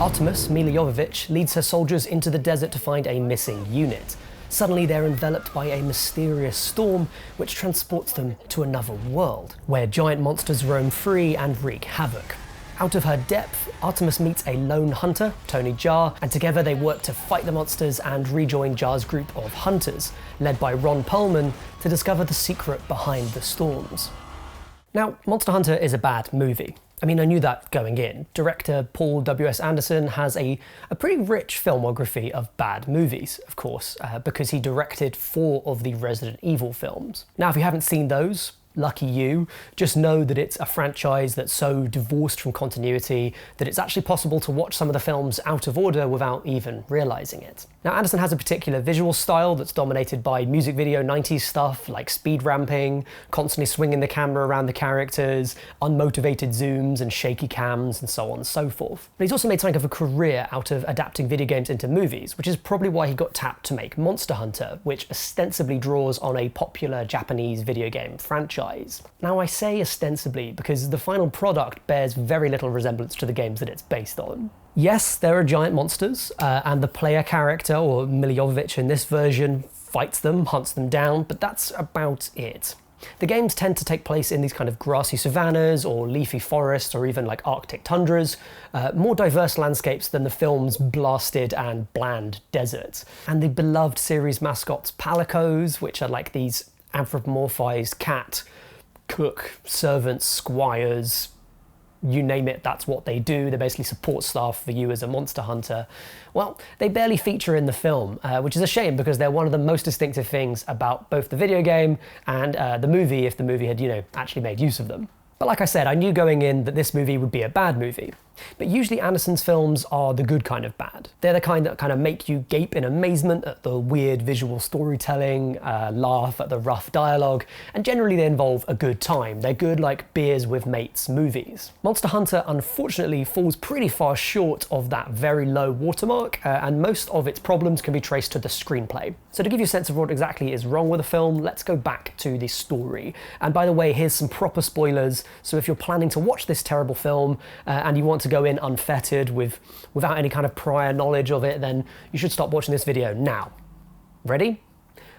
Artemis Milla Jovovich leads her soldiers into the desert to find a missing unit. Suddenly they're enveloped by a mysterious storm which transports them to another world, where giant monsters roam free and wreak havoc. Out of her depth, Artemis meets a lone hunter, Tony Jaa, and together they work to fight the monsters and rejoin Jaa's group of hunters, led by Ron Perlman, to discover the secret behind the storms. Now, Monster Hunter is a bad movie. I mean, I knew that going in. Director Paul W.S. has a pretty rich filmography of bad movies, of course, because he directed 4 of the Resident Evil films. Now, if you haven't seen those, lucky you. Just know that it's a franchise that's so divorced from continuity that it's actually possible to watch some of the films out of order without even realising it. Now, Anderson has a particular visual style that's dominated by music video 90s stuff like speed ramping, constantly swinging the camera around the characters, unmotivated zooms and shaky cams and so on and so forth. But he's also made something of a career out of adapting video games into movies, which is probably why he got tapped to make Monster Hunter, which ostensibly draws on a popular Japanese video game franchise. Now, I say ostensibly because the final product bears very little resemblance to the games that it's based on. Yes, there are giant monsters, and the player character, or Milla Jovovich in this version, fights them, hunts them down, but that's about it. The games tend to take place in these kind of grassy savannas or leafy forests or even like Arctic tundras, more diverse landscapes than the film's blasted and bland deserts. And the beloved series mascots palicos, which are like these anthropomorphized cat, cook, servants, squires, you name it, that's what they do. They're basically support staff for you as a monster hunter. Well, they barely feature in the film, which is a shame because they're one of the most distinctive things about both the video game and the movie, if the movie had, actually made use of them. But like I said, I knew going in that this movie would be a bad movie. But usually Anderson's films are the good kind of bad. They're the kind that kind of make you gape in amazement at the weird visual storytelling, laugh at the rough dialogue, and generally they involve a good time. They're good like beers with mates movies. Monster Hunter unfortunately falls pretty far short of that very low watermark, and most of its problems can be traced to the screenplay. So to give you a sense of what exactly is wrong with the film, let's go back to the story. And by the way, here's some proper spoilers, so if you're planning to watch this terrible film and you want to go in unfettered without any kind of prior knowledge of it, then you should stop watching this video now. Ready?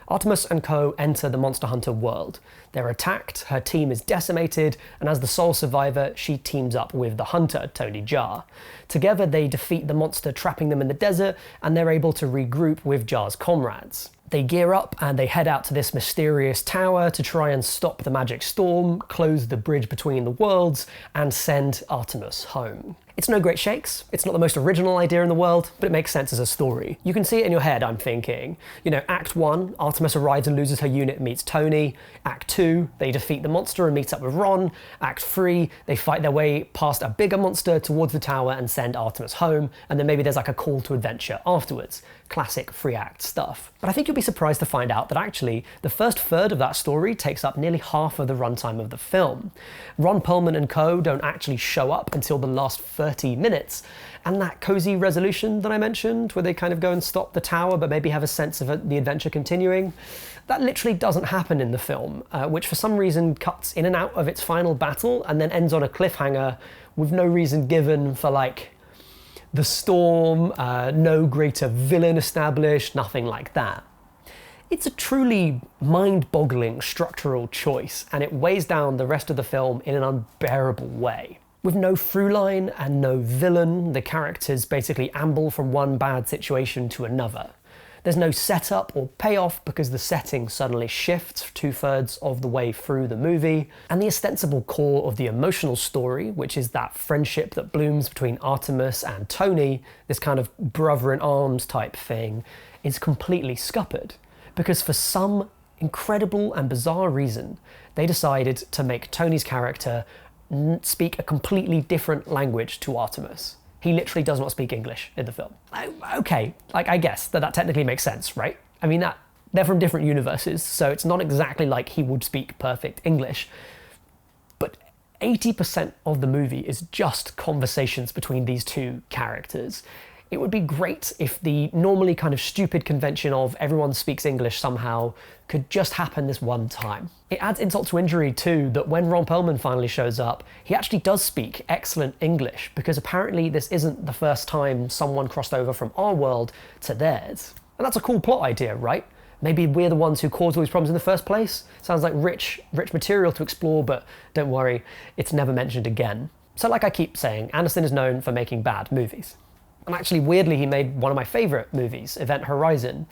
Artemis and co enter the Monster Hunter world. They're attacked, her team is decimated, and as the sole survivor, she teams up with the hunter, Tony Jaa. Together they defeat the monster, trapping them in the desert, and they're able to regroup with Jaa's comrades. They gear up and they head out to this mysterious tower to try and stop the magic storm, close the bridge between the worlds, and send Artemis home. It's no great shakes, it's not the most original idea in the world, but it makes sense as a story. You can see it in your head, I'm thinking. Act 1, Artemis arrives and loses her unit, meets Tony. Act 2, they defeat the monster and meets up with Ron. Act 3, they fight their way past a bigger monster towards the tower and send Artemis home, and then maybe there's like a call to adventure afterwards. Classic 3-act stuff. But I think you'll be surprised to find out that actually the first third of that story takes up nearly half of the runtime of the film. Ron Perlman and co don't actually show up until the last 30 minutes, and that cozy resolution that I mentioned, where they kind of go and stop the tower but maybe have a sense of the adventure continuing, that literally doesn't happen in the film, which for some reason cuts in and out of its final battle and then ends on a cliffhanger with no reason given for like the storm, no greater villain established, nothing like that. It's a truly mind-boggling structural choice, and it weighs down the rest of the film in an unbearable way. With no through line and no villain, the characters basically amble from one bad situation to another. There's no setup or payoff because the setting suddenly shifts 2/3 of the way through the movie, and the ostensible core of the emotional story, which is that friendship that blooms between Artemis and Tony, this kind of brother-in-arms type thing, is completely scuppered. Because for some incredible and bizarre reason, they decided to make Tony's character speak a completely different language to Artemis. He literally does not speak English in the film. Okay, I guess that technically makes sense, right? I mean, they're from different universes, so it's not exactly like he would speak perfect English. But 80% of the movie is just conversations between these two characters. It would be great if the normally kind of stupid convention of everyone speaks English somehow could just happen this one time. It adds insult to injury too that when Ron Perlman finally shows up, he actually does speak excellent English, because apparently this isn't the first time someone crossed over from our world to theirs. And that's a cool plot idea, right? Maybe we're the ones who caused all these problems in the first place? Sounds like rich material to explore, but don't worry, it's never mentioned again. So like I keep saying, Anderson is known for making bad movies. And actually, weirdly, he made one of my favourite movies, Event Horizon.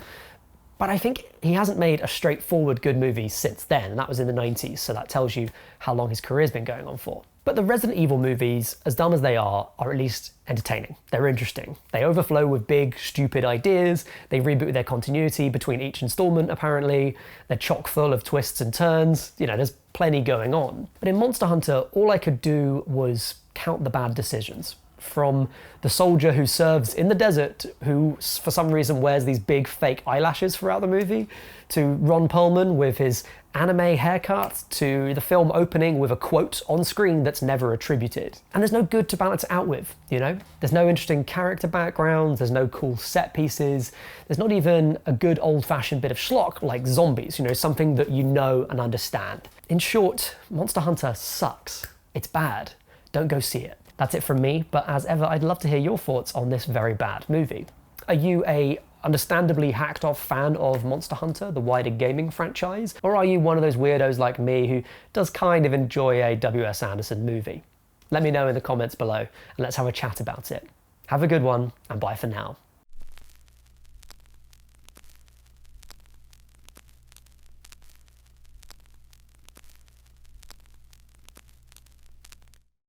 But I think he hasn't made a straightforward good movie since then, and that was in the 90s, so that tells you how long his career's been going on for. But the Resident Evil movies, as dumb as they are at least entertaining. They're interesting. They overflow with big, stupid ideas. They reboot their continuity between each installment, apparently. They're chock full of twists and turns. You know, there's plenty going on. But in Monster Hunter, all I could do was count the bad decisions. From the soldier who serves in the desert, who for some reason wears these big fake eyelashes throughout the movie, to Ron Perlman with his anime haircut, to the film opening with a quote on screen that's never attributed. And there's no good to balance it out with, you know? There's no interesting character backgrounds, there's no cool set pieces, there's not even a good old-fashioned bit of schlock like zombies, you know, something that you know and understand. In short, Monster Hunter sucks. It's bad. Don't go see it. That's it from me, but as ever, I'd love to hear your thoughts on this very bad movie. Are you a understandably hacked off fan of Monster Hunter, the wider gaming franchise? Or are you one of those weirdos like me who does kind of enjoy a W.S. Anderson movie? Let me know in the comments below and let's have a chat about it. Have a good one, and bye for now.